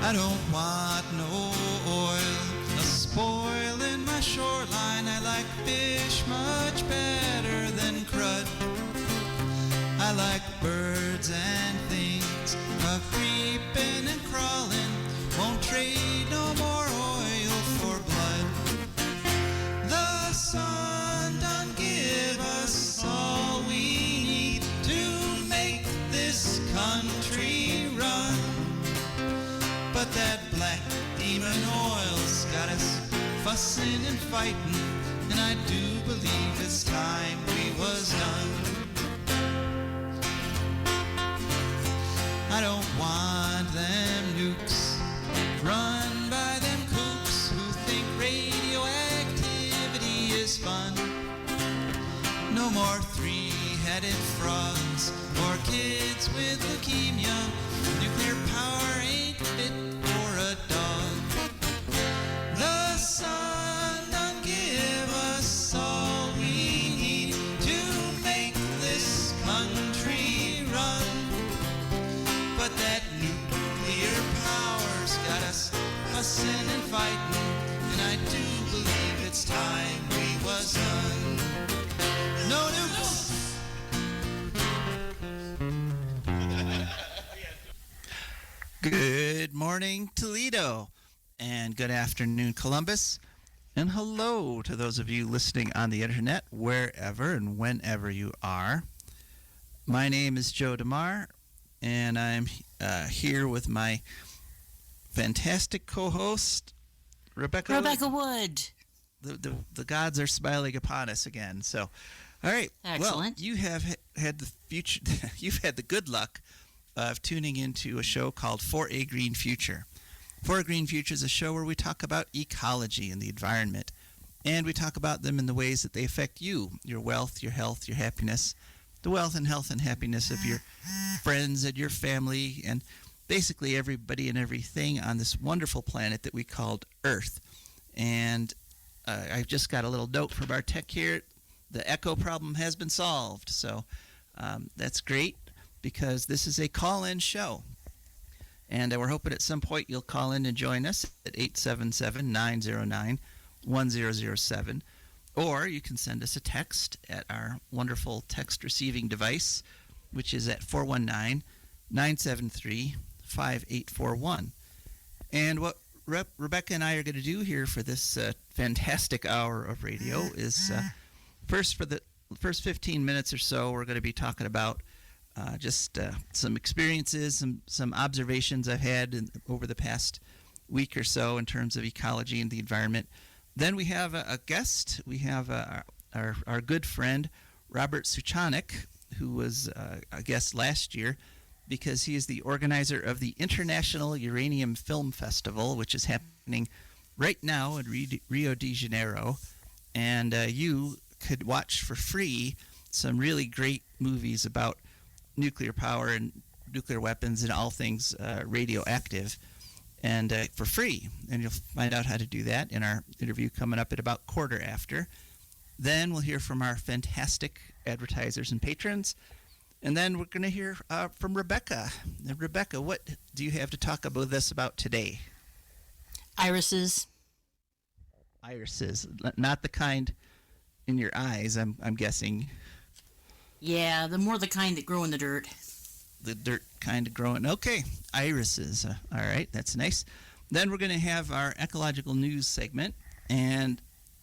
I don't want no oil, a spoil in my shoreline. I like fish much better than crud. I like birds and things, a creeping and crawling. Won't trade no more oil for blood. The sun done give us all we need to make this country run. But that black demon oil's got us fussing and fighting, and I do believe it's time we was done. I don't want them nukes run by them kooks who think radioactivity is fun. No more three-headed frogs or kids with leukemia. Nuclear power ain't fit for a dog. The sun done give us all we need to make this country run. But that nuclear power's got us fussing and fighting, and I do believe it's time we was done. No nukes! Good morning, Toledo, and good afternoon, Columbus, and hello to those of you listening on the internet, wherever and whenever you are. My name is Joe DeMare, and I'm here with my fantastic co-host, Rebecca Wood. The gods are smiling upon us again. So, all right. Excellent. Well, you have had the future. You've had the good luck of tuning into a show called For a Green Future. For a Green Future is a show where we talk about ecology and the environment, and we talk about them in the ways that they affect you, your wealth, your health, your happiness, the wealth and health and happiness of your friends and your family, and basically everybody and everything on this wonderful planet that we called Earth. And I just got a little note from our tech here. The echo problem has been solved. So that's great, because this is a call-in show. And we're hoping at some point you'll call in and join us at 877-909-1007. Or you can send us a text at our wonderful text receiving device, which is at 419-973-5841. And what Rebecca and I are going to do here for this fantastic hour of radio is for the first 15 minutes or so, we're going to be talking about just some experiences, some observations I've had over the past week or so in terms of ecology and the environment. Then we have a guest. We have our good friend, Norbert Suchanek, who was a guest last year because he is the organizer of the International Uranium Film Festival, which is happening right now in Rio de Janeiro. And you could watch for free some really great movies about nuclear power and nuclear weapons and all things radioactive, and for free. And you'll find out how to do that in our interview coming up at about quarter after. Then we'll hear from our fantastic advertisers and patrons. And then we're going to hear from Rebecca. And Rebecca, what do you have to talk about this about today? Irises. Irises. Not the kind in your eyes, I'm guessing. Yeah, the kind that grow in the dirt. The dirt kind of growing. Okay, irises. All right, that's nice. Then we're going to have our ecological news segment. And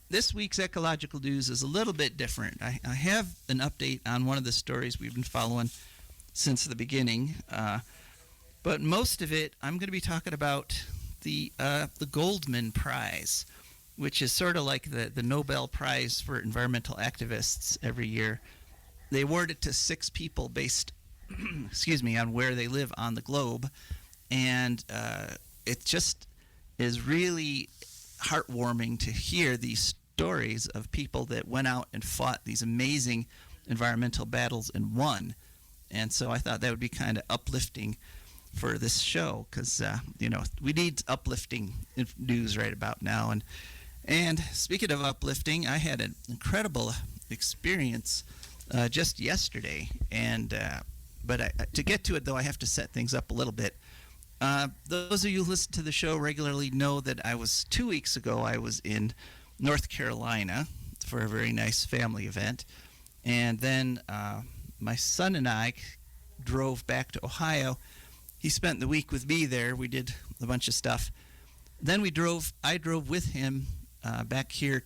this week's ecological news is a little bit different. I have an update on one of the stories we've been following since the beginning. But most of it, I'm going to be talking about the Goldman Prize, which is sort of like the Nobel Prize for environmental activists every year. They award it to 6 people based, on where they live on the globe. And it just is really heartwarming to hear these stories of people that went out and fought these amazing environmental battles and won. And so I thought that would be kind of uplifting for this show, because we need uplifting news right about now. And speaking of uplifting, I had an incredible experience just yesterday, and but to get to it though, I have to set things up a little bit. Those of you who listen to the show regularly know that 2 weeks ago, I was in North Carolina for a very nice family event. And then my son and I drove back to Ohio. He spent the week with me there. We did a bunch of stuff. Then I drove with him back here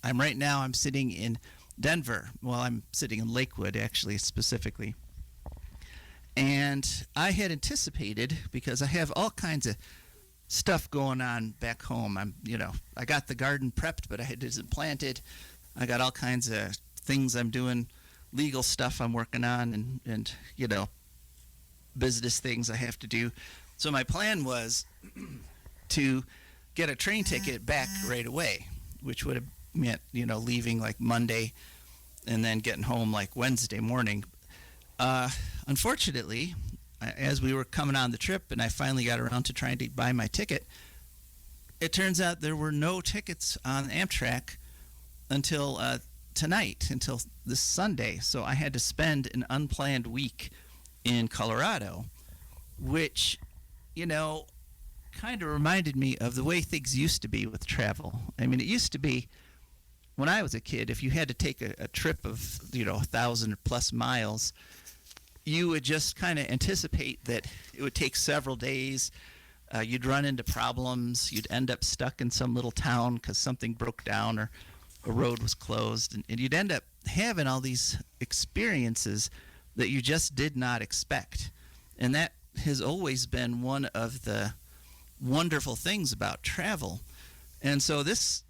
I'm sitting in Denver. Well, I'm sitting in Lakewood, actually, specifically. And I had anticipated, because I have all kinds of stuff going on back home. I got the garden prepped, but it isn't planted. I got all kinds of things I'm doing, legal stuff I'm working on, and business things I have to do. So my plan was to get a train ticket back right away, which would have meant, leaving like Monday and then getting home like Wednesday morning. Unfortunately, as we were coming on the trip and I finally got around to trying to buy my ticket, it turns out there were no tickets on Amtrak until tonight, until this Sunday. So I had to spend an unplanned week in Colorado, which, kind of reminded me of the way things used to be with travel. I mean, it used to be, when I was a kid, if you had to take a trip of, 1,000 plus miles, you would just kind of anticipate that it would take several days. You'd run into problems. You'd end up stuck in some little town because something broke down or a road was closed. And you'd end up having all these experiences that you just did not expect. And that has always been one of the wonderful things about travel. And so this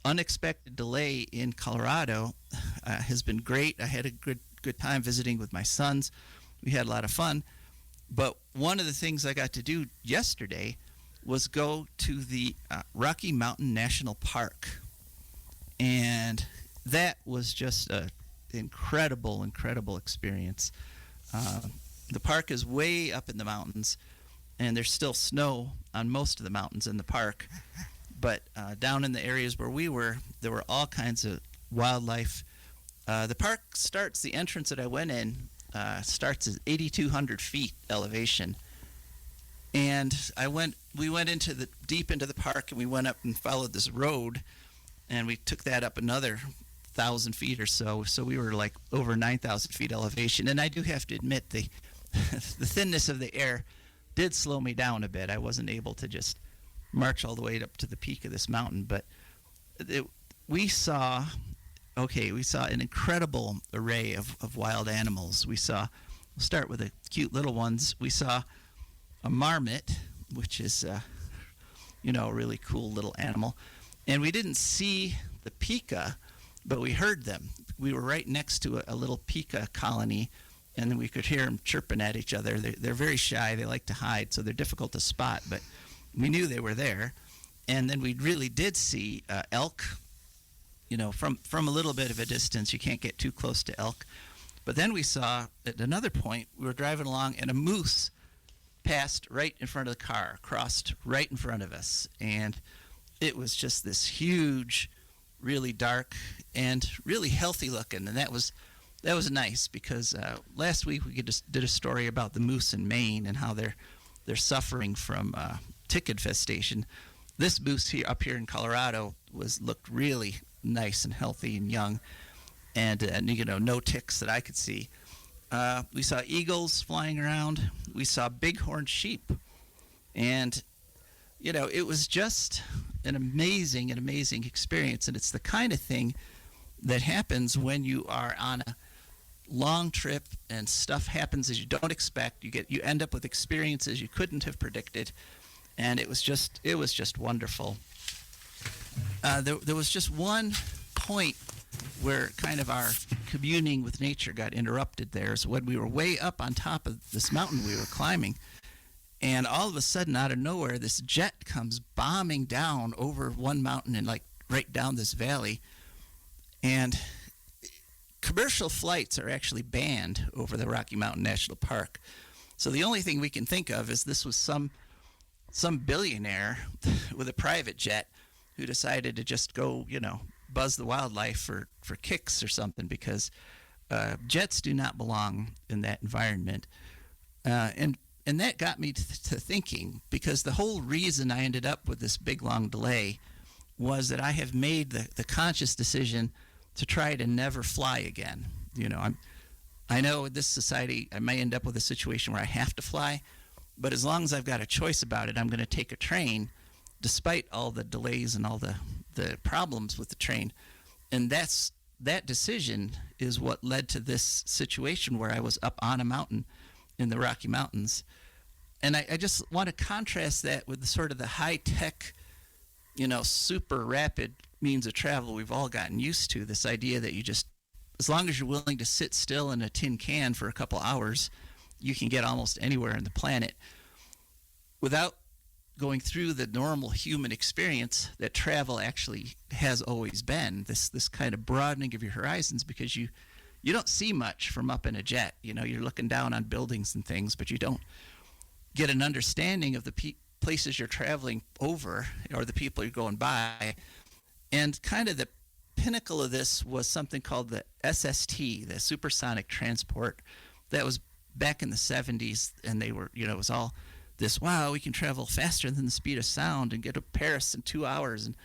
unexpected delay in Colorado has been great. I had a good time visiting with my sons. We had a lot of fun. But one of the things I got to do yesterday was go to the Rocky Mountain National Park. And that was just an incredible experience. The park is way up in the mountains, and there's still snow on most of the mountains in the park. But down in the areas where we were, there were all kinds of wildlife. The park the entrance that I went in starts at 8,200 feet elevation. And we went deep into the park, and we went up and followed this road, and we took that up another 1,000 feet or so. So we were like over 9,000 feet elevation. And I do have to admit, the thinness of the air did slow me down a bit. I wasn't able to just march all the way up to the peak of this mountain, but we saw an incredible array of wild animals. We'll start with the cute little ones. We saw a marmot, which is a really cool little animal. And we didn't see the pika, but we heard them. We were right next to a little pika colony, and then we could hear them chirping at each other. They're very shy. They like to hide, so they're difficult to spot, but we knew they were there. And then we really did see elk. From a little bit of a distance. You can't get too close to elk. But then we saw, at another point, we were driving along, and a moose passed right in front of the car, crossed right in front of us. And it was just this huge, really dark, and really healthy looking. And that was nice, because last week we just did a story about the moose in Maine and how they're suffering from tick infestation. This moose up here in Colorado looked really nice and healthy and young, and no ticks that I could see. We saw eagles flying around. We saw bighorn sheep, and it was just an amazing experience. And it's the kind of thing that happens when you are on a long trip and stuff happens as you don't expect. You end up with experiences you couldn't have predicted, and it was just wonderful. There was just one point where kind of our communing with nature got interrupted there. So when we were way up on top of this mountain we were climbing, and all of a sudden, out of nowhere, this jet comes bombing down over one mountain and like right down this valley. And commercial flights are actually banned over the Rocky Mountain National Park. So the only thing we can think of is this was some billionaire with a private jet who decided to just go, buzz the wildlife for kicks or something, because jets do not belong in that environment. And And that got me to thinking, because the whole reason I ended up with this big, long delay was that I have made the conscious decision to try to never fly again. I know in this society I may end up with a situation where I have to fly, but as long as I've got a choice about it, I'm going to take a train, despite all the delays and all the problems with the train. And that decision is what led to this situation where I was up on a mountain in the Rocky Mountains. And I just want to contrast that with the sort of the high-tech, super rapid means of travel we've all gotten used to. This idea that you just, as long as you're willing to sit still in a tin can for a couple hours, you can get almost anywhere on the planet without going through the normal human experience that travel actually has always been. This kind of broadening of your horizons, because you don't see much from up in a jet. You're looking down on buildings and things, but you don't get an understanding of the places you're traveling over or the people you're going by. And kind of the pinnacle of this was something called the SST, the supersonic transport. That was back in the 70s, and they were, it was all this, wow, we can travel faster than the speed of sound and get to Paris in 2 hours, and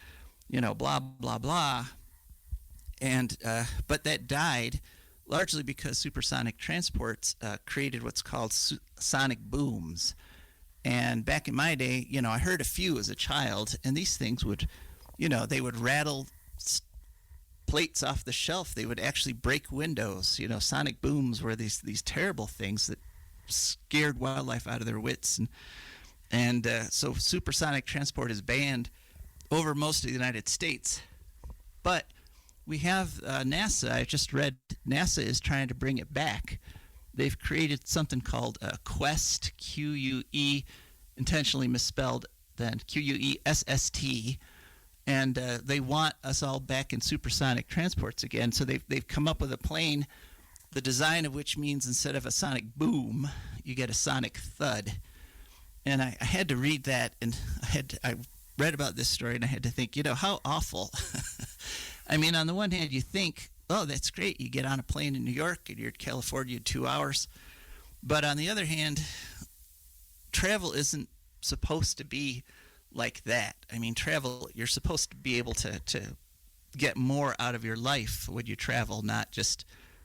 blah blah blah. And but that died largely because supersonic transports created what's called sonic booms. And back in my day, I heard a few as a child, and these things would, they would rattle plates off the shelf. They would actually break windows. Sonic booms were these terrible things that scared wildlife out of their wits. And so supersonic transport is banned over most of the United States. But we have NASA. I just read NASA is trying to bring it back. They've created something called Quest, Q-U-E, intentionally misspelled, then Q-U-E-S-S-T, and they want us all back in supersonic transports again. So they've come up with a plane, the design of which means instead of a sonic boom, you get a sonic thud. And I had to read that, and I read about this story, and I had to think, how awful. I mean, on the one hand, you think, oh, that's great. You get on a plane in New York, and you're in California in 2 hours. But on the other hand, travel isn't supposed to be like that. I mean, travel, you're supposed to be able to get more out of your life when you travel, not just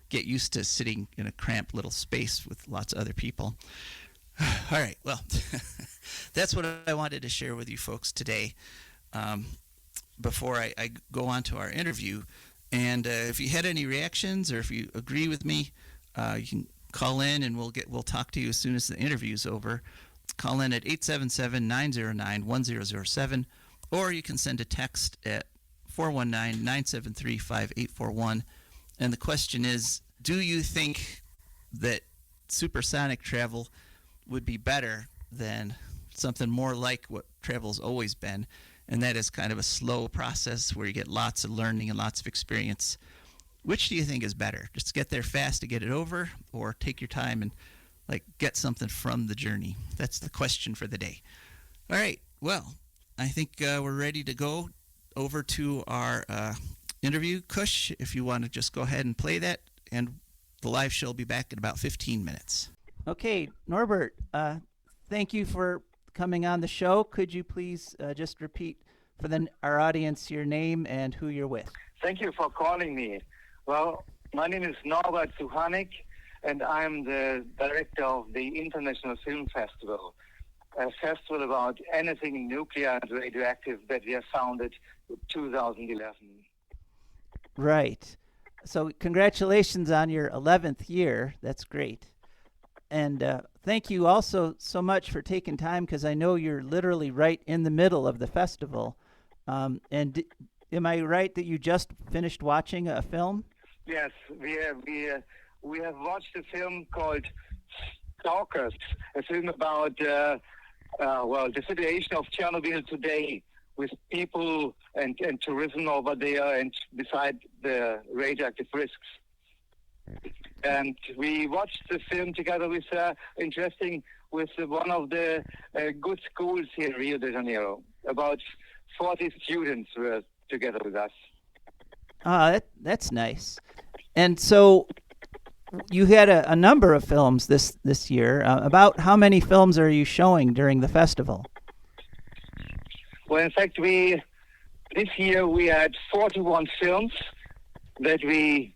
get used to sitting in a cramped little space with lots of other people. All right, well, that's what I wanted to share with you folks today before I go on to our interview. And if you had any reactions, or if you agree with me, you can call in, and we'll talk to you as soon as the interview's over. Call in at 877-909-1007, or you can send a text at 419-973-5841. And the question is, do you think that supersonic travel would be better than something more like what travel's always been? And that is kind of a slow process where you get lots of learning and lots of experience. Which do you think is better? Just get there fast to get it over, or take your time and get something from the journey? That's the question for the day. All right. Well, I think we're ready to go over to our interview. Kush, if you want to just go ahead and play that, and the live show will be back in about 15 minutes. Okay, Norbert, thank you for coming on the show. Could you please just repeat for our audience your name and who you're with? Thank you for calling me. Well, my name is Norbert Suchanek, and I'm the director of the International Film Festival, a festival about anything nuclear and radioactive that we have founded in 2011. Right. So congratulations on your 11th year. That's great. And thank you also so much for taking time, because I know you're literally right in the middle of the festival. And am I right that you just finished watching a film? Yes, we have watched a film called Stalkers, a film about the situation of Chernobyl today, with people and tourism over there, and beside the radioactive risks. And we watched the film together with one of the good schools here in Rio de Janeiro. About 40 students were together with us. That's nice. And so you had a number of films this year. About how many films are you showing during the festival? Well, in fact, this year we had 41 films that we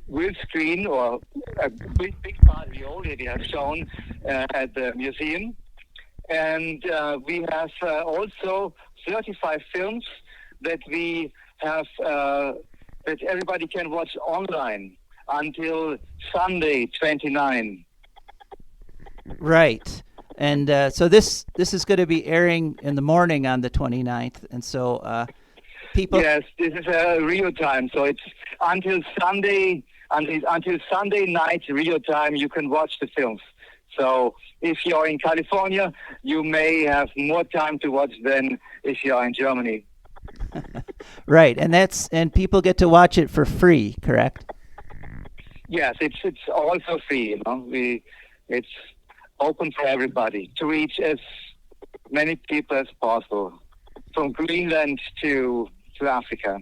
will screen, or a big part we already have shown at the museum. And we have also 35 films that we have that everybody can watch online until Sunday, 29. Right. And so this is going to be airing in the morning on the 29th. And so people... Yes, this is real time. So it's until Sunday night real time you can watch the films. So if you're in California, you may have more time to watch than if you're in Germany. Right, and people get to watch it for free, correct? Yes, it's also free. You know, it's open for everybody to reach as many people as possible, from Greenland to Africa.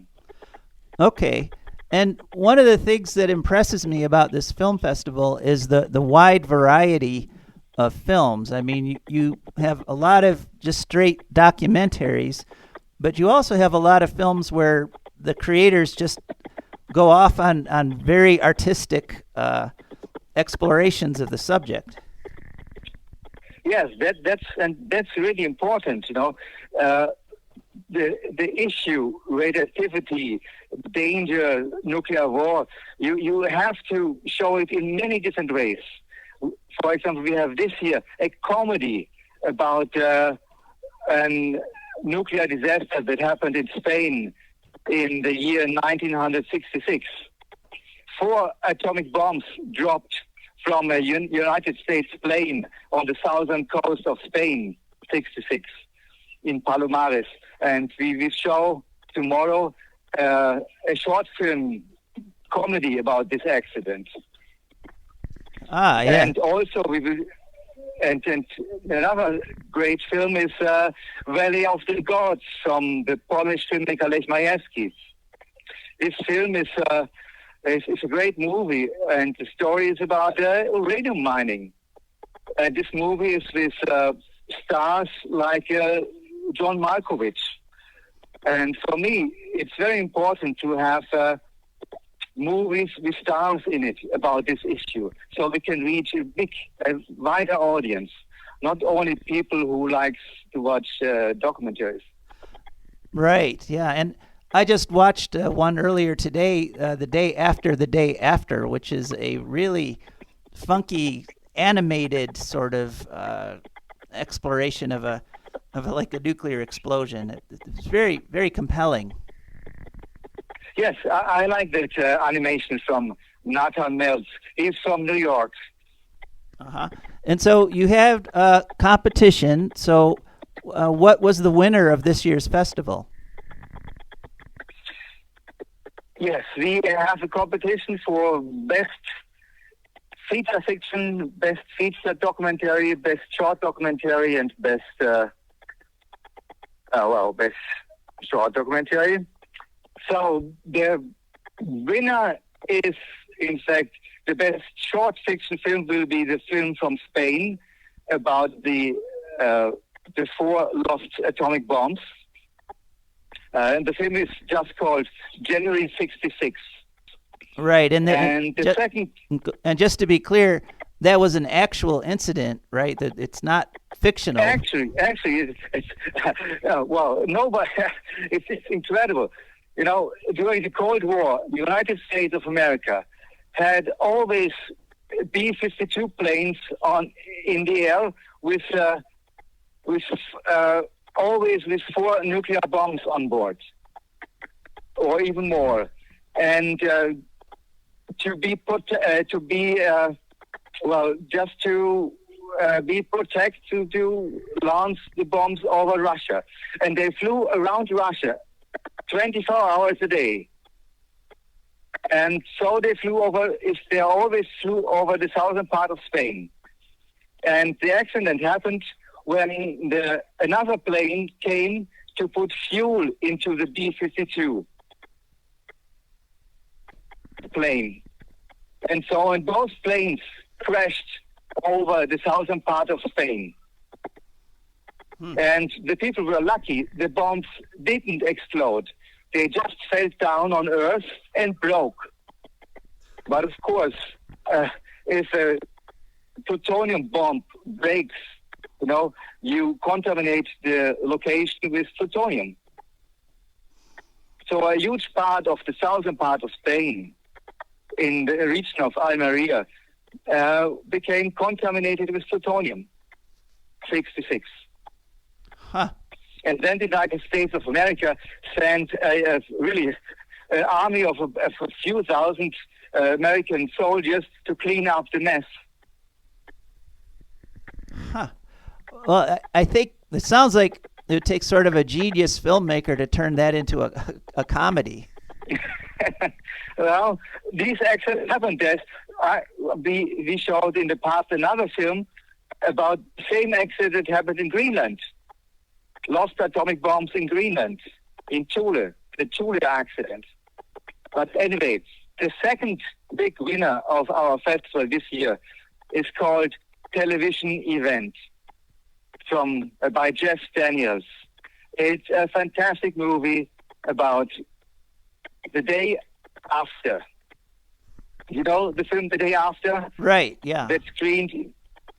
Okay. And one of the things that impresses me about this film festival is the wide variety of films. I mean, you have a lot of just straight documentaries, but you also have a lot of films where the creators just go off on very artistic explorations of the subject. Yes, that's really important. You know, the issue, radioactivity, danger, nuclear war, you have to show it in many different ways. For example, we have this year a comedy about a nuclear disaster that happened in Spain in the year 1966. 4 atomic bombs dropped from a United States plane on the southern coast of Spain, 66, in Palomares. And we will show tomorrow a short film comedy about this accident. Ah, yeah. And also we will, and another great film is Valley of the Gods from the Polish filmmaker Lech Majewski. This film is a great movie, and the story is about uranium mining. And this movie is with stars like John Malkovich. And for me, it's very important to have movies with stars in it about this issue, so we can reach a wider audience, not only people who likes to watch documentaries. Right, yeah. And I just watched one earlier today, The Day After, which is a really funky, animated sort of exploration of a nuclear explosion. It's very, very compelling. Yes, I like that animation from Nathan Meltz. He's from New York. Uh-huh. And so you have a competition. So what was the winner of this year's festival? Yes, we have a competition for best feature fiction, best feature documentary, best short documentary, and best short documentary. So the winner is, in fact, the best short fiction film will be the film from Spain about the 4 lost atomic bombs. And the film is just called January 66. Right, and the second... And just to be clear, that was an actual incident, right? That it's not fictional. Actually, it's well, nobody. It's incredible. You know, during the Cold War, the United States of America had always B-52 planes in the air with always with 4 nuclear bombs on board, or even more, and to be protected to launch the bombs over Russia, and they flew around Russia 24 hours a day. And so they always flew over the southern part of Spain. And the accident happened when another plane came to put fuel into the B-52 plane. And so on, both planes crashed over the southern part of Spain. And the people were lucky. The bombs didn't explode. They just fell down on Earth and broke. But of course, if a plutonium bomb breaks, you contaminate the location with plutonium. So a huge part of the southern part of Spain, in the region of Almeria, became contaminated with plutonium, 66. Huh. And then the United States of America sent an army of a few thousand American soldiers to clean up the mess. Huh. Well, I think it sounds like it would take sort of a genius filmmaker to turn that into a comedy. Well, these accidents happened. We showed in the past another film about the same accident that happened in Greenland. Lost atomic bombs in Greenland, in Chile, the Chile accident. But anyway, the second big winner of our festival this year is called Television Event by Jeff Daniels. It's a fantastic movie about the day after. You know the film The Day After? Right, yeah. That screened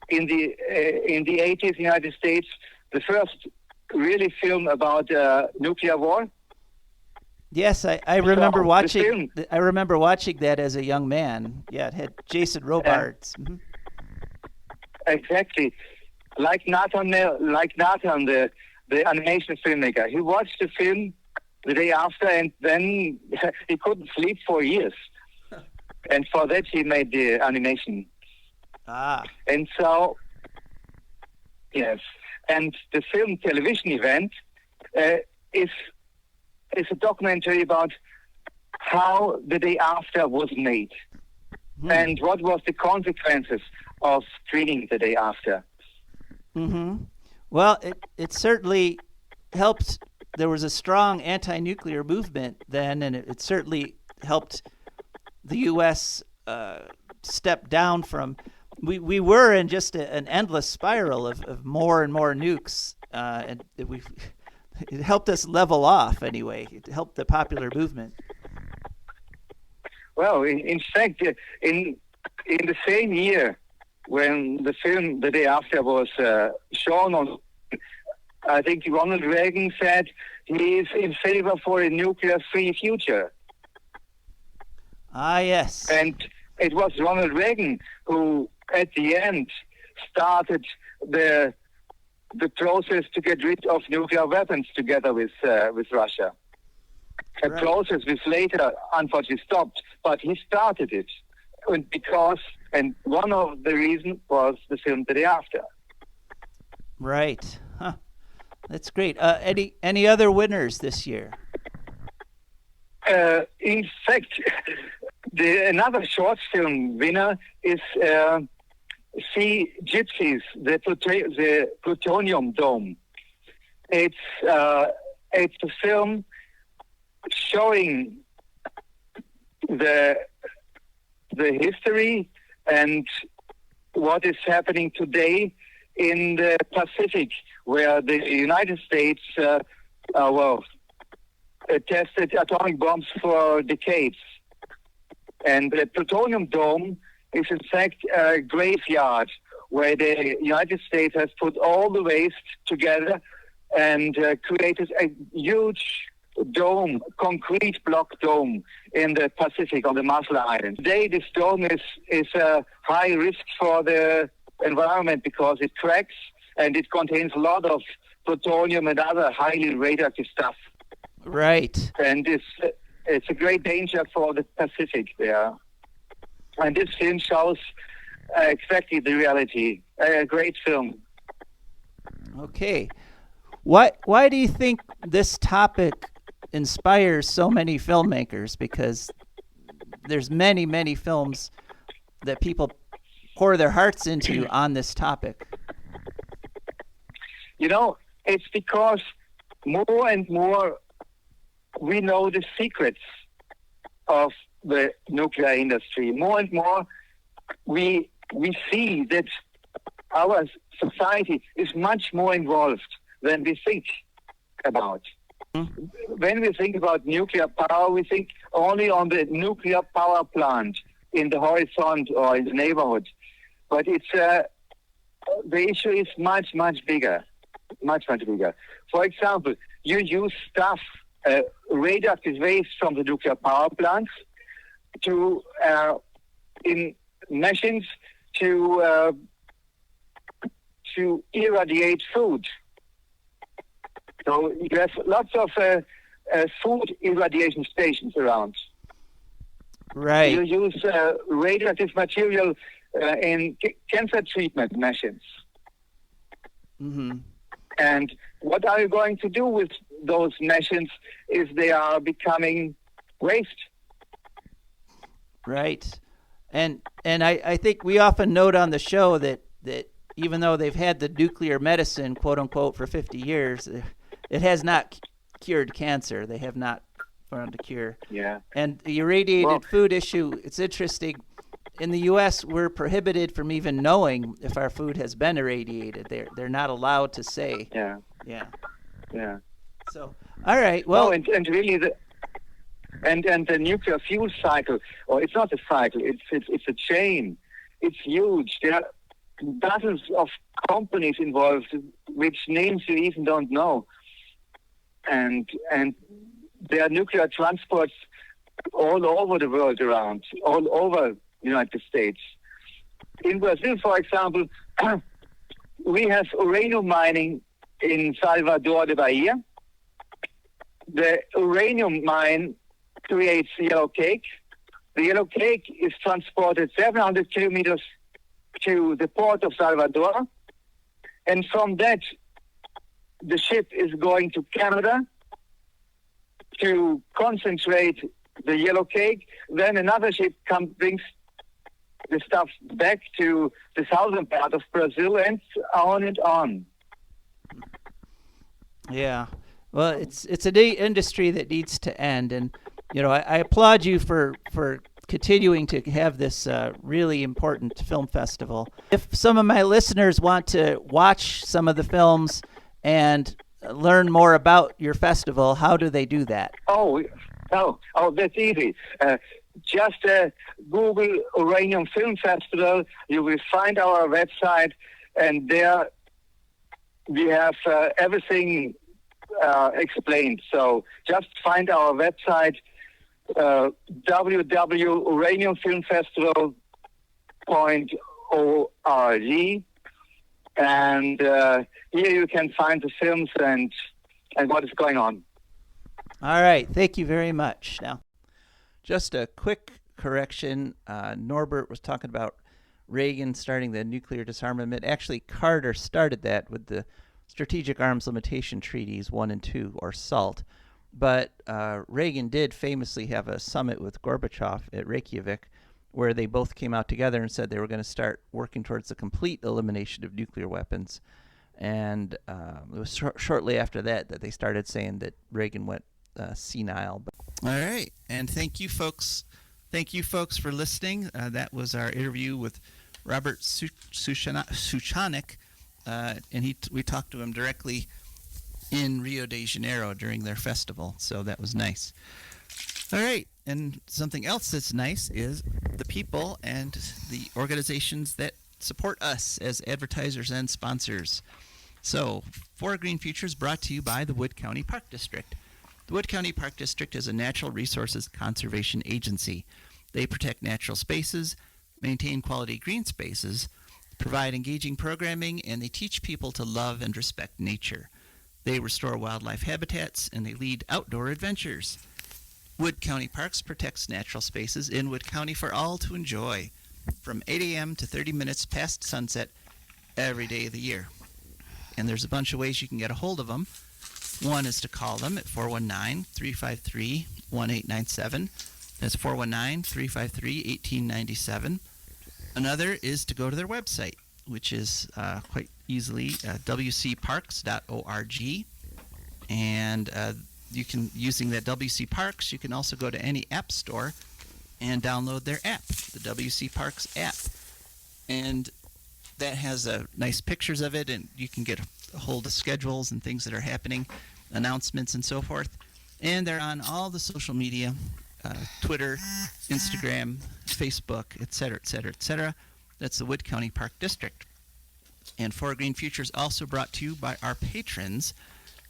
in the 80s United States, the first really film about nuclear war. Yes, I remember watching. film. I remember watching that as a young man. Yeah, it had Jason Robards. Exactly, like Nathan, the animation filmmaker. He watched the film The Day After, and then he couldn't sleep for years. And for that, he made the animation. Ah. And so, yes. And the film Television Event is a documentary about how The Day After was made and what was the consequences of screening The Day After. Mm-hmm. Well, it certainly helped. There was a strong anti-nuclear movement then, and it certainly helped the U.S. Step down from. We were in just an endless spiral of more and more nukes, and it helped us level off anyway. It helped the popular movement. Well, in fact, in the same year when the film The Day After was shown on, I think Ronald Reagan said he is in favor for a nuclear-free future. Ah, yes. And it was Ronald Reagan who, at the end, started the process to get rid of nuclear weapons together with Russia. A Right. process which later, unfortunately, stopped, but he started it. And one of the reasons was the film The Day After. Right. Huh. That's great. Any other winners this year? In fact, another short film winner is Sea Gypsies, the Plutonium Dome. It's a film showing the history and what is happening today in the Pacific, where the United States tested atomic bombs for decades. And the Plutonium Dome is in fact a graveyard where the United States has put all the waste together and created a huge dome, concrete block dome in the Pacific on the Marshall Islands. Today this dome is a high risk for the environment because it cracks and it contains a lot of plutonium and other highly radioactive stuff. Right. And it's a great danger for the Pacific there. And this film shows exactly the reality. A great film. Okay. Why do you think this topic inspires so many filmmakers? Because there's many films that people pour their hearts into on this topic. It's because more and more we know the secrets of the nuclear industry. More and more, we see that our society is much more involved than we think about. When we think about nuclear power, we think only on the nuclear power plant in the horizon or in the neighborhood. But the issue is much, much bigger. Much, much bigger. For example, you use stuff, radioactive waste from the nuclear power plants in machines to irradiate food. So you have lots of food irradiation stations around. Right. You use radioactive material in cancer treatment machines. Mm-hmm. And what are you going to do with those machines if they are becoming waste? Right. And I think we often note on the show that even though they've had the nuclear medicine, quote unquote, for 50 years, it has not cured cancer. They have not found a cure. Yeah. And the irradiated food issue, it's interesting. In the U.S., we're prohibited from even knowing if our food has been irradiated. They're not allowed to say. Yeah. Yeah. Yeah. So, all right. Well, and really the nuclear fuel cycle, or it's not a cycle, it's a chain. It's huge. There are dozens of companies involved, which names you even don't know. And there are nuclear transports all over the world around, all over the United States. In Brazil, for example, we have uranium mining in Salvador de Bahia. The uranium mine creates yellow cake. The yellow cake is transported 700 kilometers to the port of Salvador. And from that, the ship is going to Canada to concentrate the yellow cake. Then another ship brings the stuff back to the southern part of Brazil, and on and on. yeah. Well, it's a industry that needs to end, and I applaud you for continuing to have this really important film festival. If some of my listeners want to watch some of the films and learn more about your festival, how do they do that? Oh, that's easy. Just Google Uranium Film Festival. You will find our website, and there we have everything explained. So just find our website, www.uraniumfilmfestival.org, and here you can find the films and what is going on. All right. Thank you very much. Now, just a quick correction. Norbert was talking about Reagan starting the nuclear disarmament. Actually, Carter started that with the Strategic Arms Limitation Treaties 1 and 2, or SALT. But Reagan did famously have a summit with Gorbachev at Reykjavik where they both came out together and said they were going to start working towards the complete elimination of nuclear weapons. And it was shortly after that they started saying that Reagan went senile. All right, and thank you, folks. Thank you, folks, for listening. That was our interview with Robert Suchanek, and we talked to him directly in Rio de Janeiro during their festival, so that was nice. All right, and something else that's nice is the people and the organizations that support us as advertisers and sponsors. So, For Green Futures brought to you by the Wood County Park District. The Wood County Park District is a natural resources conservation agency. They protect natural spaces, maintain quality green spaces, provide engaging programming, and they teach people to love and respect nature. They restore wildlife habitats, and they lead outdoor adventures. Wood County Parks protects natural spaces in Wood County for all to enjoy, from 8 a.m. to 30 minutes past sunset every day of the year. And there's a bunch of ways you can get a hold of them. One is to call them at 419-353-1897. That's 419-353-1897. Another is to go to their website, which is quite easily wcparks.org. And you can, using that WC Parks, you can also go to any app store and download their app, the WC Parks app. And that has nice pictures of it, and you can get a hold of schedules and things that are happening, announcements and so forth. And they're on all the social media, Twitter, Instagram, Facebook, etc., etc., etc. That's the Wood County Park District. And Four Green Future is also brought to you by our patrons.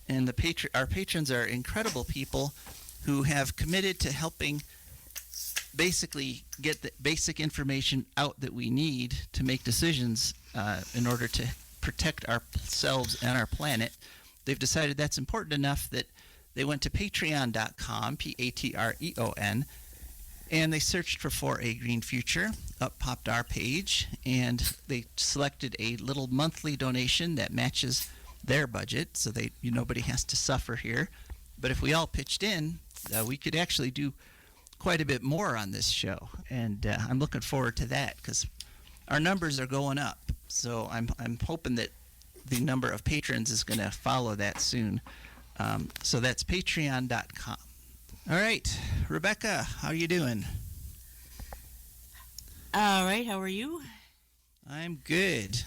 And our patrons are incredible people who have committed to helping basically get the basic information out that we need to make decisions in order to protect ourselves and our planet. They've decided that's important enough that they went to patreon.com, Patreon, and they searched for 4A Green Future. Up popped our page, and they selected a little monthly donation that matches their budget, so nobody has to suffer here. But if we all pitched in, we could actually do quite a bit more on this show, and I'm looking forward to that because our numbers are going up. So I'm hoping that the number of patrons is going to follow that soon. So that's patreon.com. All right, Rebecca, how are you doing? All right, how are you? I'm good.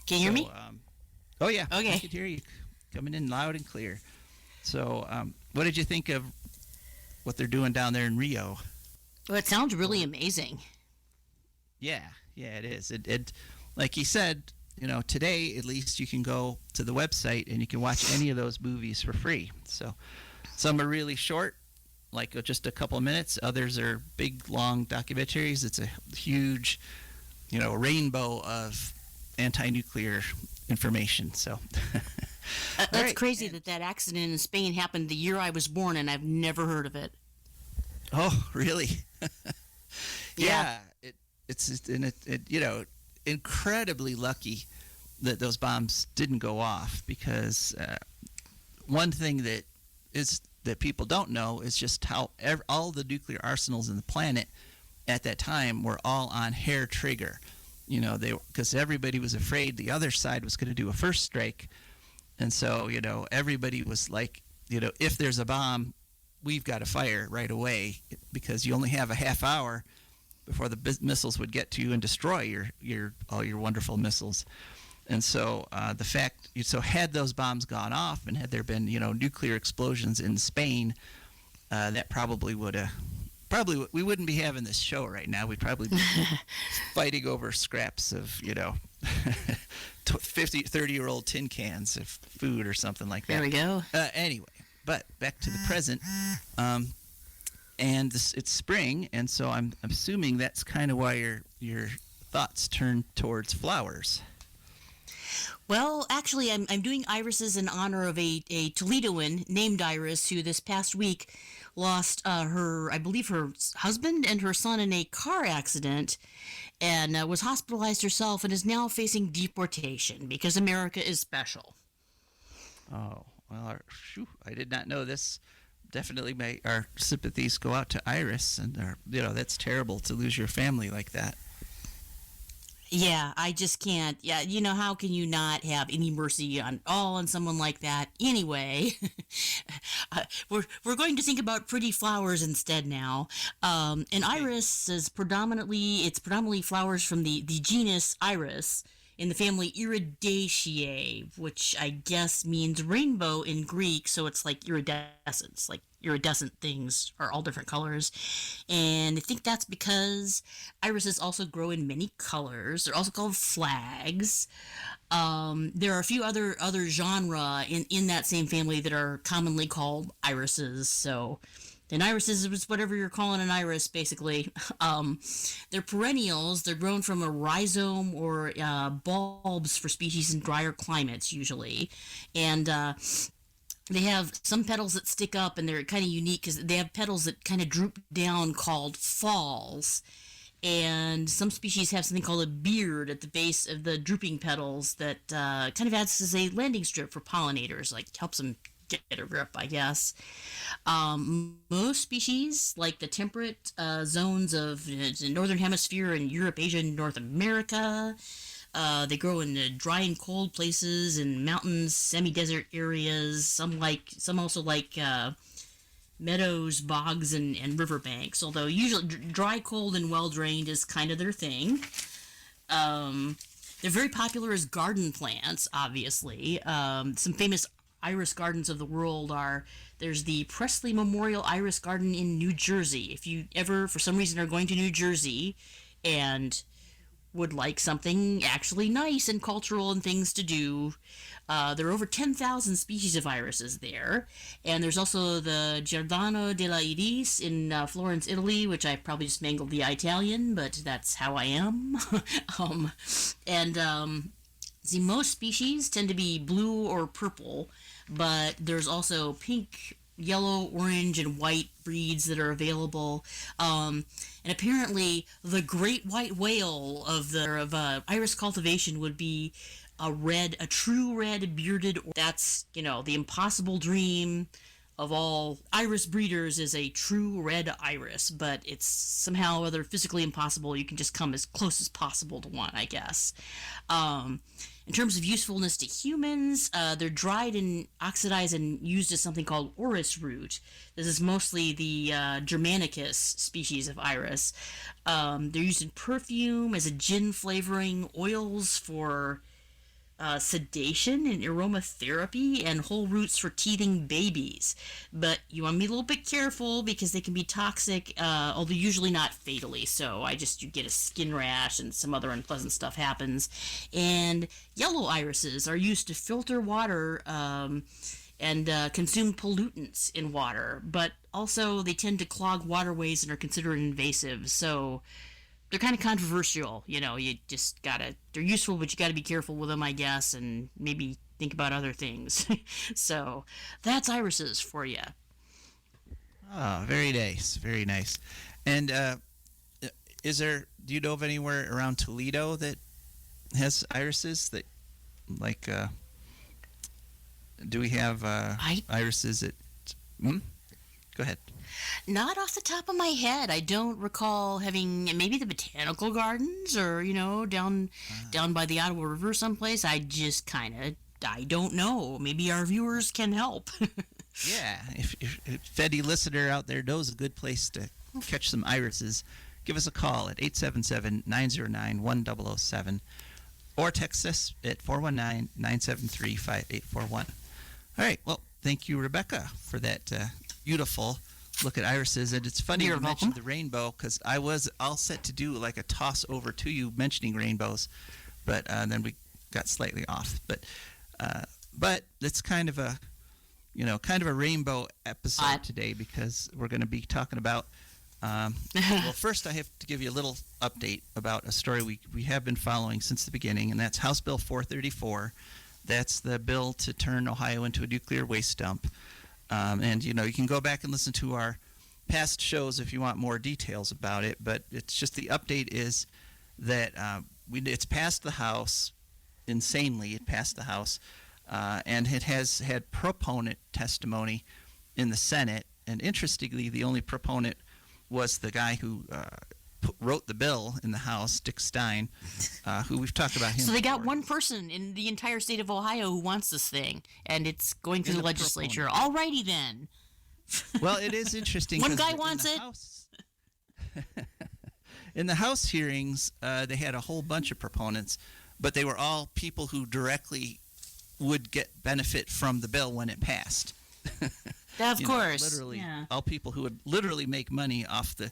Can you hear me? Oh yeah, Okay. I can hear you coming in loud and clear. So what did you think of what they're doing down there in Rio? Well, it sounds really amazing. Yeah, it is. It like he said, today at least you can go to the website and you can watch any of those movies for free. So some are really short, like just a couple of minutes. Others are big, long documentaries. It's a huge, rainbow of anti-nuclear information. So That's right. crazy that accident in Spain happened the year I was born, and I've never heard of it. Oh, really? Yeah. It's incredibly lucky that those bombs didn't go off, because one thing that people don't know is just how all the nuclear arsenals in the planet at that time were all on hair trigger. Because everybody was afraid the other side was going to do a first strike. And so, everybody was like, if there's a bomb, we've got to fire right away, because you only have a half hour before the missiles would get to you and destroy all your wonderful missiles. And so had those bombs gone off and had there been, nuclear explosions in Spain, that probably would have, we wouldn't be having this show right now. We'd probably be fighting over scraps of, 30-year-old tin cans of food or something like that. There we go. Anyway, but back to the present. And it's spring, and so I'm assuming that's kind of why your thoughts turn towards flowers. Well, actually, I'm doing irises in honor of a Toledoan named Iris, who this past week lost her husband and her son in a car accident, and was hospitalized herself, and is now facing deportation because America is special. Oh, well, I did not know this. Definitely our sympathies go out to Iris, and that's terrible to lose your family like that. Yeah, I just can't. Yeah, how can you not have any mercy on someone like that? Anyway, we're going to think about pretty flowers instead now. And iris is predominantly flowers from the genus Iris in the family Iridaceae, which I guess means rainbow in Greek. So it's like iridescence, like iridescent things are all different colors. And I think that's because irises also grow in many colors. They're also called flags. There are a few other genre in that same family that are commonly called irises. So an iris is whatever you're calling an iris, basically. They're perennials. They're grown from a rhizome or bulbs for species in drier climates, usually. And they have some petals that stick up, and they're kind of unique because they have petals that kind of droop down called falls. And some species have something called a beard at the base of the drooping petals that kind of acts as a landing strip for pollinators, like helps them get a grip, I guess. Most species, like the temperate zones of the Northern Hemisphere and Europe, Asia, and North America, they grow in dry and cold places and mountains, semi-desert areas. Some also like meadows, bogs, and riverbanks. Although usually dry, cold, and well drained is kind of their thing. They're very popular as garden plants, obviously. Some famous iris gardens of the world there's the Presley Memorial Iris Garden in New Jersey. If you ever, for some reason, are going to New Jersey and would like something actually nice and cultural and things to do, there are over 10,000 species of irises there. And there's also the Giardino della Iris in Florence, Italy, which I probably just mangled the Italian, but that's how I am. See, most species tend to be blue or purple, but there's also pink, yellow, orange, and white breeds that are available. And apparently, the great white whale of iris cultivation would be a true red bearded. That's, the impossible dream of all iris breeders is a true red iris, but it's somehow or other physically impossible. You can just come as close as possible to one, I guess. In terms of usefulness to humans, they're dried and oxidized and used as something called orris root. This is mostly the Germanicus species of iris. They're used in perfume, as a gin flavoring, oils for sedation and aromatherapy, and whole roots for teething babies. But you want to be a little bit careful because they can be toxic, although usually not fatally. So you get a skin rash and some other unpleasant stuff happens. And yellow irises are used to filter water and consume pollutants in water, but also they tend to clog waterways and are considered invasive. So they're kind of controversial, you just they're useful, but you gotta be careful with them, I guess, and maybe think about other things. So that's irises for you. Oh, very nice, very nice. And do you know of anywhere around Toledo that has irises that, like, do we have irises at, go ahead. Not off the top of my head. I don't recall having, maybe the botanical gardens or, down by the Ottawa River someplace. I don't know. Maybe our viewers can help. Yeah, if any listener out there knows a good place to catch some irises, give us a call at 877-909-1007 or text us at 419-973-5841. All right, well, thank you, Rebecca, for that beautiful look at irises. And it's funny you mentioned the rainbow, because I was all set to do like a toss over to you mentioning rainbows, but then we got slightly off. But it's kind of a rainbow episode today, because we're going to be talking about well, first I have to give you a little update about a story we have been following since the beginning, and that's House Bill 434. That's the bill to turn Ohio into a nuclear waste dump. And you can go back and listen to our past shows if you want more details about it. But it's just, the update is that it's passed the House. Insanely, it passed the House, and it has had proponent testimony in the Senate. And interestingly, the only proponent was the guy who wrote the bill in the House, Dick Stein, who we've talked about him. So they got before. one person in the entire state of Ohio who wants this thing, and it's going through the legislature. Proponent. Alrighty then. Well, it is interesting. One guy wants it. In the House hearings, they had a whole bunch of proponents, but they were all people who directly would get benefit from the bill when it passed. Of course. Literally, yeah. all people who would literally make money off the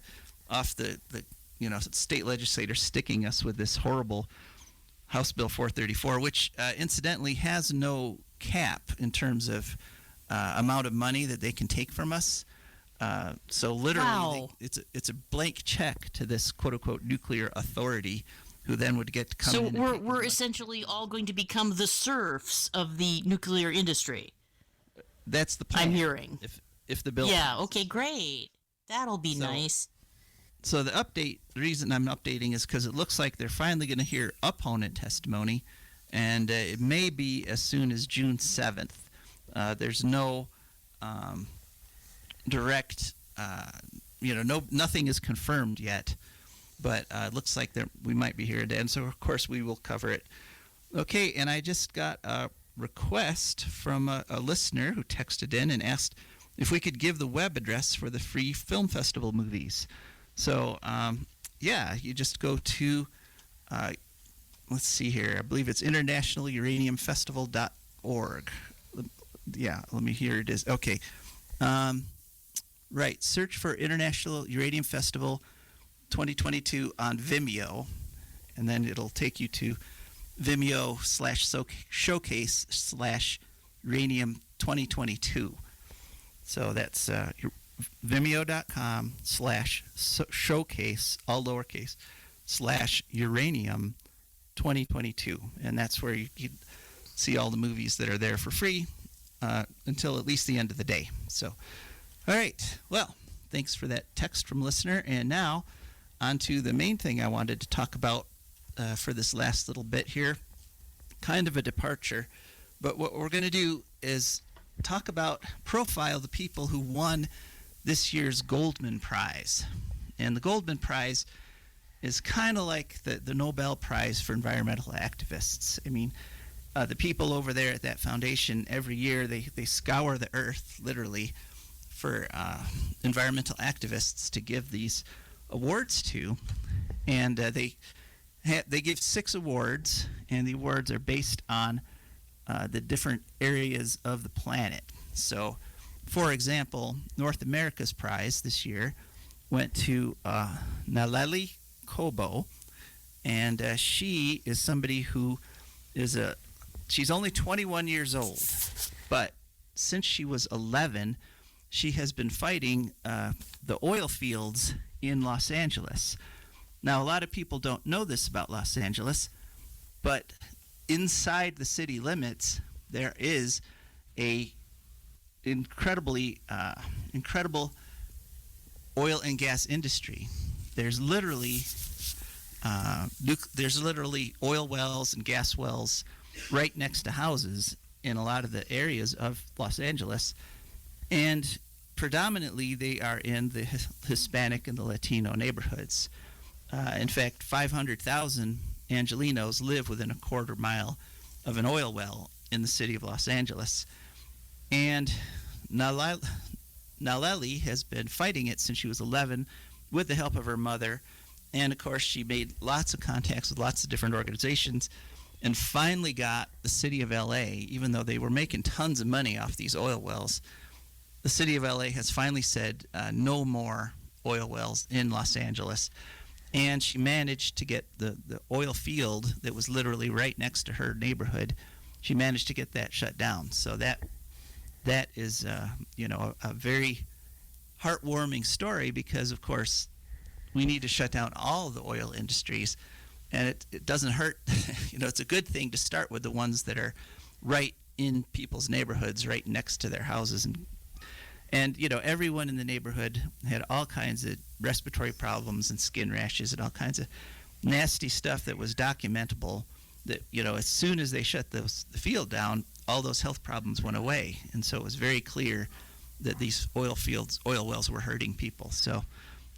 state legislator sticking us with this horrible House Bill 434, which incidentally has no cap in terms of amount of money that they can take from us. So literally, Wow. it's a blank check to this quote unquote nuclear authority, who then would get to come So in. So we're essentially all going to become the serfs of the nuclear industry. That's the plan. I'm hearing. If the bill. Yeah. passes. Okay. Great. That'll be nice. So the reason I'm updating is because it looks like they're finally going to hear opponent testimony, and it may be as soon as June 7th. There's no direct, nothing is confirmed yet, but it looks like we might be here then. So of course we will cover it. Okay, and I just got a request from a listener who texted in and asked if we could give the web address for the free film festival movies. So, you just go to, let's see here, I believe it's internationaluraniumfestival.org. Yeah, here it is. Okay. Right, search for International Uranium Festival 2022 on Vimeo, and then it'll take you to Vimeo/showcase/uranium 2022. So that's vimeo.com/showcase, all lowercase, /uranium 2022. And that's where you see all the movies that are there for free until at least the end of the day. So, all right. Well, thanks for that text from listener. And now on to the main thing I wanted to talk about for this last little bit here. Kind of a departure. But what we're going to do is profile the people who won this year's Goldman Prize. And the Goldman Prize is kind of like the Nobel Prize for environmental activists. I mean, the people over there at that foundation, every year they scour the earth, literally, for environmental activists to give these awards to. And they give 6 awards, and the awards are based on the different areas of the planet. So, for example, North America's prize this year went to Naleli Kobo, and she is somebody who she's only 21 years old, but since she was 11, she has been fighting the oil fields in Los Angeles. Now, a lot of people don't know this about Los Angeles, but inside the city limits, there is a incredible oil and gas industry. There's literally oil wells and gas wells right next to houses in a lot of the areas of Los Angeles, and predominantly they are in the Hispanic and the Latino neighborhoods. In fact, 500,000 Angelinos live within a quarter mile of an oil well in the city of Los Angeles. And Naleli has been fighting it since she was 11 with the help of her mother. And, of course, she made lots of contacts with lots of different organizations and finally got the city of L.A., even though they were making tons of money off these oil wells. The city of L.A. has finally said no more oil wells in Los Angeles. And she managed to get the oil field that was literally right next to her neighborhood. She managed to get that shut down. So that is a very heartwarming story, because of course we need to shut down all the oil industries, and it doesn't hurt. It's a good thing to start with the ones that are right in people's neighborhoods, right next to their houses, and everyone in the neighborhood had all kinds of respiratory problems and skin rashes and all kinds of nasty stuff that was documentable. That as soon as they shut the field down, all those health problems went away, and so it was very clear that these oil wells were hurting people. So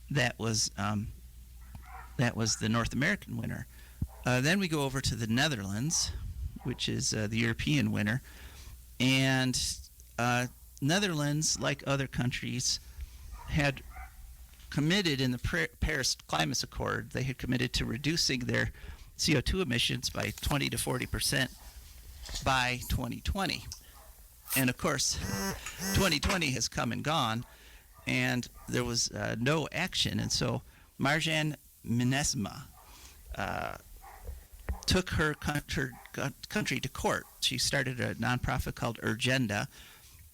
that was the North American winner. Then we go over to the Netherlands, which is the European winner, and Netherlands, like other countries, had committed in the Paris Climate Accord. They had committed to reducing their CO2 emissions by 20 to 40% by 2020. And of course, 2020 has come and gone, and there was no action. And so Marjan Minnesma took her country to court. She started a nonprofit called Urgenda,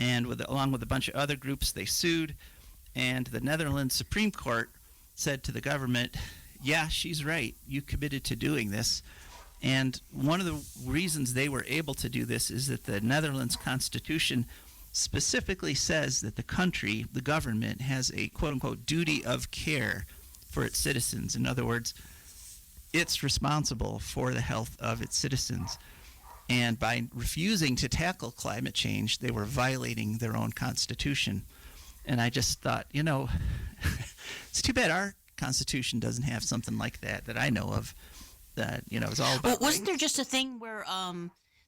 and along with a bunch of other groups, they sued. And the Netherlands Supreme Court said to the government, yeah, she's right. You committed to doing this. And one of the reasons they were able to do this is that the Netherlands Constitution specifically says that the government, has a quote-unquote duty of care for its citizens. In other words, it's responsible for the health of its citizens. And by refusing to tackle climate change, they were violating their own constitution. And I just thought, it's too bad our Constitution doesn't have something like that I know of. That is all about. Well, wasn't there just a thing where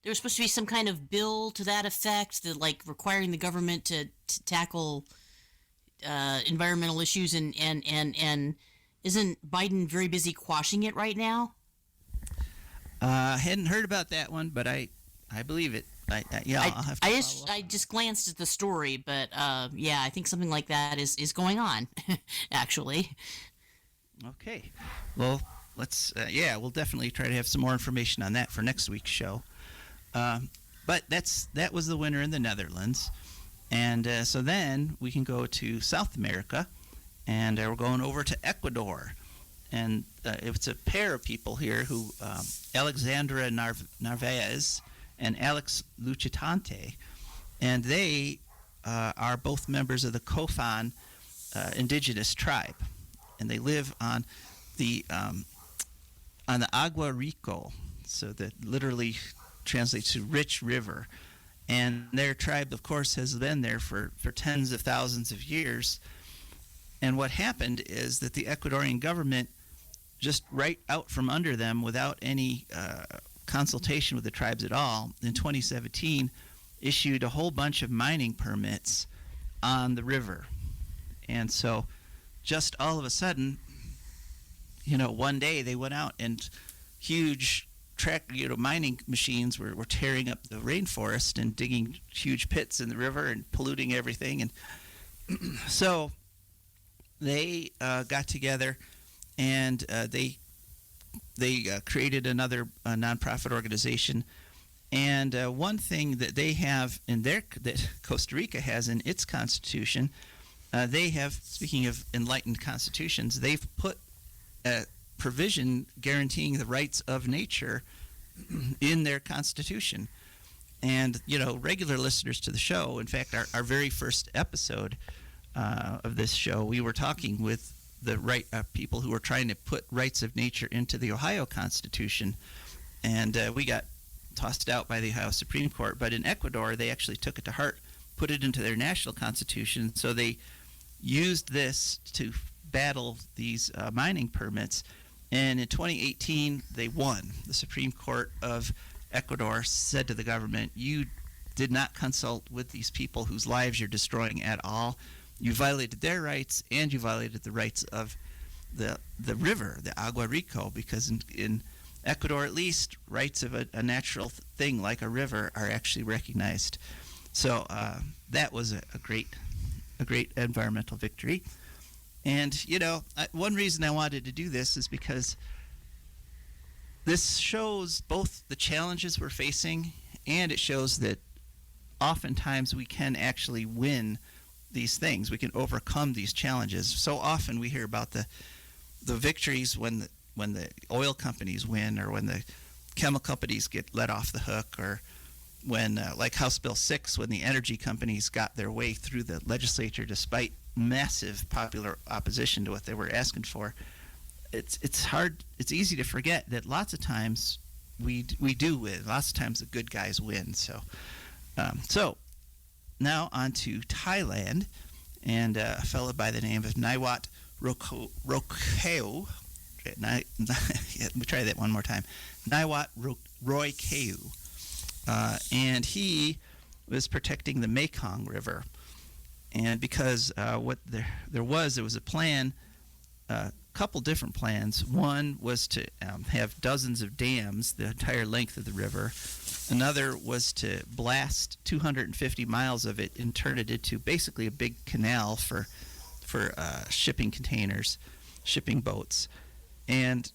there was supposed to be some kind of bill to that effect, that like requiring the government to tackle environmental issues, and isn't Biden very busy quashing it right now? Hadn't heard about that one, but I believe it. I'll have to follow up. I just glanced at the story, but yeah, I think something like that is going on, actually. Okay. Well, we'll definitely try to have some more information on that for next week's show. But that was the winner in the Netherlands. And so then we can go to South America, and we're going over to Ecuador. And it's a pair of people here who, Alexandra Narvaez and Alex Luchitante, and they are both members of the Kofan indigenous tribe, and they live on the Agua Rico, so that literally translates to rich river. And their tribe, of course, has been there for tens of thousands of years. And what happened is that the Ecuadorian government, just right out from under them, without any consultation with the tribes at all, in 2017 issued a whole bunch of mining permits on the river. And so just all of a sudden, one day they went out and huge mining machines were tearing up the rainforest and digging huge pits in the river and polluting everything. And so they got together and they created another nonprofit organization. And one thing that they have that Costa Rica has in its constitution, they have, speaking of enlightened constitutions, they've put a provision guaranteeing the rights of nature in their constitution. And, regular listeners to the show, in fact, our very first episode of this show, we were talking with the people who were trying to put rights of nature into the Ohio Constitution, and we got tossed out by the Ohio Supreme Court. But in Ecuador, they actually took it to heart, put it into their national constitution, so they used this to battle these mining permits. And in 2018, they won. The Supreme Court of Ecuador said to the government, you did not consult with these people whose lives you're destroying at all. You violated their rights, and you violated the rights of the river, the Agua Rico, because in Ecuador, at least, rights of a natural thing like a river are actually recognized. So that was a great environmental victory. And, one reason I wanted to do this is because this shows both the challenges we're facing, and it shows that oftentimes we can actually win these things. We can overcome these challenges. So often we hear about the victories when the oil companies win, or when the chemical companies get let off the hook, or when, like House Bill 6, when the energy companies got their way through the legislature despite massive popular opposition to what they were asking for. It's hard. It's easy to forget that lots of times we do win. Lots of times the good guys win. So now on to Thailand, and a fellow by the name of Naiwat Roykeu. Let me try that one more time. Naiwat Roykeu, and he was protecting the Mekong River. And because there was a plan, a couple different plans. One was to have dozens of dams the entire length of the river. Another was to blast 250 miles of it and turn it into basically a big canal for shipping containers, shipping boats. And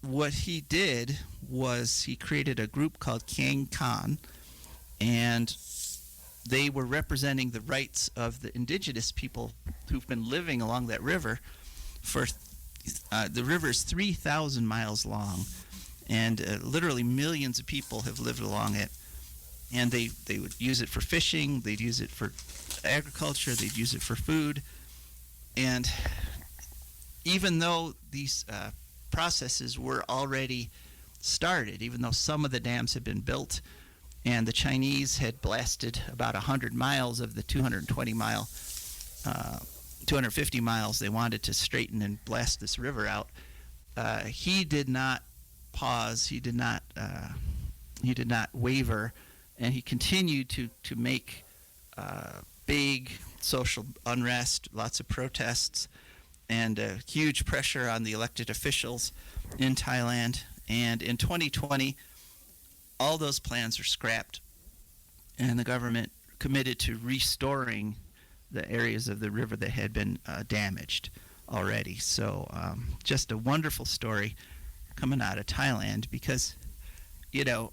what he did was he created a group called Kang Khan, and they were representing the rights of the indigenous people who've been living along that river for the river is 3,000 miles long, and literally millions of people have lived along it. And they would use it for fishing, they'd use it for agriculture, they'd use it for food. And even though these processes were already started, even though some of the dams had been built, and the Chinese had blasted about 100 miles of the 250 miles they wanted to straighten and blast this river out, he did not pause. He did not He did not waver, and he continued to make big social unrest, lots of protests, and huge pressure on the elected officials in Thailand. And in 2020, all those plans were scrapped, and the government committed to restoring the areas of the river that had been damaged already. So just a wonderful story coming out of Thailand, because, you know,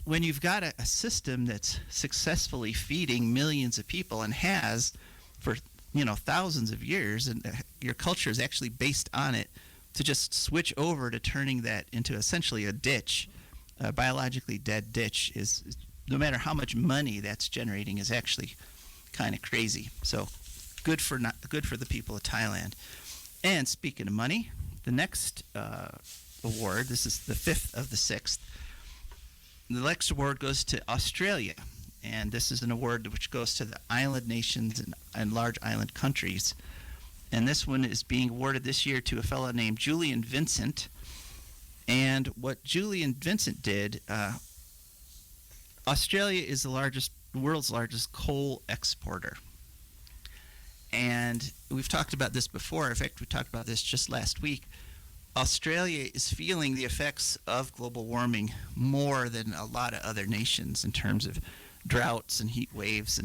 when you've got a system that's successfully feeding millions of people and has for, you know, thousands of years, and your culture is actually based on it, to just switch over to turning that into essentially a ditch, a biologically dead ditch, is no matter how much money that's generating, is actually kind of crazy. So good for the people of Thailand. And speaking of money, the next award, this is the fifth of the sixth. The next award goes to Australia, and this is an award which goes to the island nations and large island countries. And this one is being awarded this year to a fellow named Julian Vincent. And what Julian Vincent did, Australia is the world's largest coal exporter. And we've talked about this before. In fact, we talked about this just last week. Australia is feeling the effects of global warming more than a lot of other nations in terms of droughts and heat waves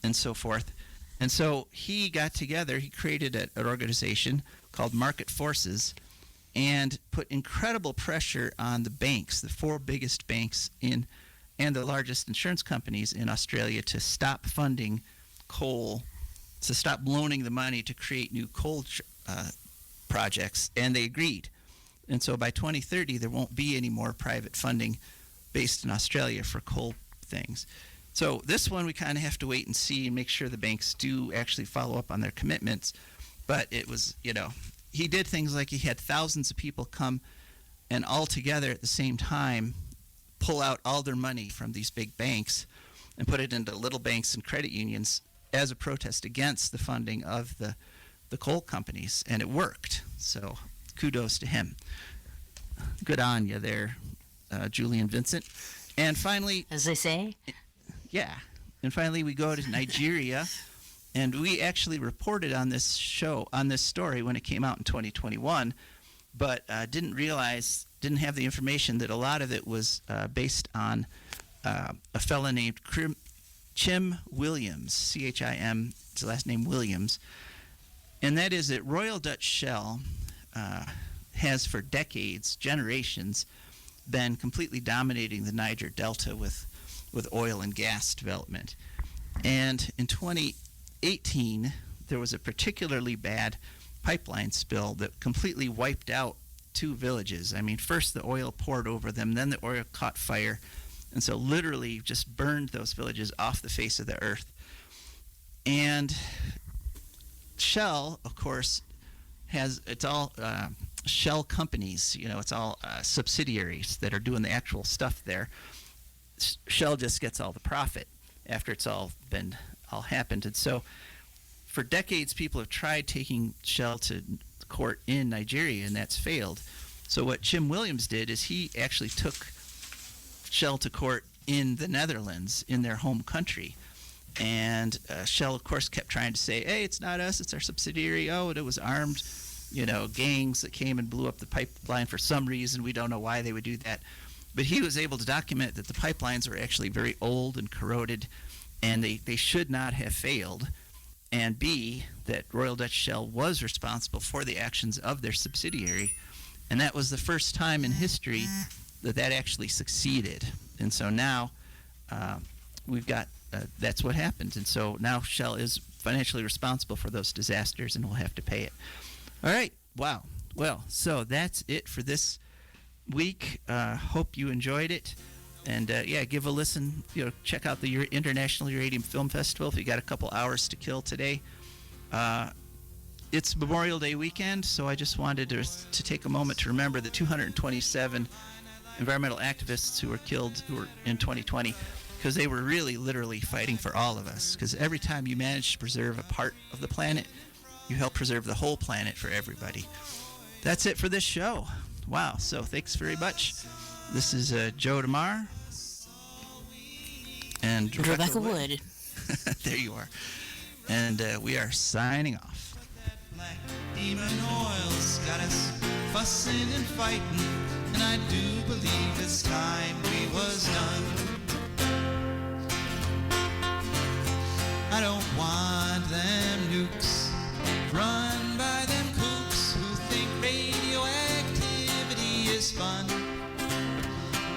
and so forth. And so he got together, he created an organization called Market Forces, and put incredible pressure on the banks, the four biggest banks and the largest insurance companies in Australia, to stop funding coal, to stop loaning the money to create new coal projects, and they agreed. And so by 2030, there won't be any more private funding based in Australia for coal things. So this one we kind of have to wait and see and make sure the banks do actually follow up on their commitments. But it was, you know, he did things like he had thousands of people come and all together at the same time pull out all their money from these big banks and put it into little banks and credit unions as a protest against the funding of the coal companies, and it worked. So kudos to him. Good on you there, Julian Vincent. And finally, as they say. Yeah. And finally, we go to Nigeria, and we actually reported on this story when it came out in 2021, but didn't have the information that a lot of it was based on a fella named Chim Williams, C-H-I-M, his last name Williams. And that is that Royal Dutch Shell has for decades, generations, been completely dominating the Niger Delta with oil and gas development. And in 2018, there was a particularly bad pipeline spill that completely wiped out two villages. I mean, first the oil poured over them, then the oil caught fire, and so literally just burned those villages off the face of the earth. And Shell, of course, it's all Shell companies, you know, it's all subsidiaries that are doing the actual stuff there. Shell just gets all the profit after it's all happened. And so for decades, people have tried taking Shell to court in Nigeria, and that's failed. So what Chim Williams did is he actually took Shell to court in the Netherlands, in their home country. And Shell, of course, kept trying to say, hey, it's not us, it's our subsidiary. Oh, it was armed, you know, gangs that came and blew up the pipeline for some reason. We don't know why they would do that. But he was able to document that the pipelines were actually very old and corroded, and they should not have failed. And B, that Royal Dutch Shell was responsible for the actions of their subsidiary. And that was the first time in history that actually succeeded. And so now we've got, that's what happened. And so now Shell is financially responsible for those disasters and will have to pay it. All right. Wow. Well, so that's it for this week. Hope you enjoyed it. And yeah, give a listen. You know, check out the International Uranium Film Festival if you got a couple hours to kill today. It's Memorial Day weekend, so I just wanted to take a moment to remember the 227 environmental activists who were killed in 2020, because they were really literally fighting for all of us. Because every time you manage to preserve a part of the planet, you help preserve the whole planet for everybody. That's it for this show. Wow. So thanks very much. This is Joe DeMare And Rebecca Wood. There you are. And we are signing off. Black demon oil's got us fussing and fighting, and I do believe it's time we was done. I don't want them nukes run by them kooks who think radioactivity is fun.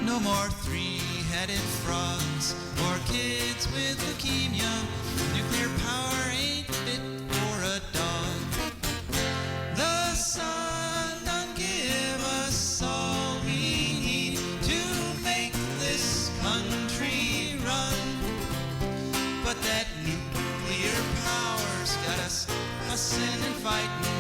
No more three-headed frogs or kids with leukemia. Nuclear power ain't fit for a dog. The sun done give us all we need to make this country run. But that nuclear power's got us fussing and fighting,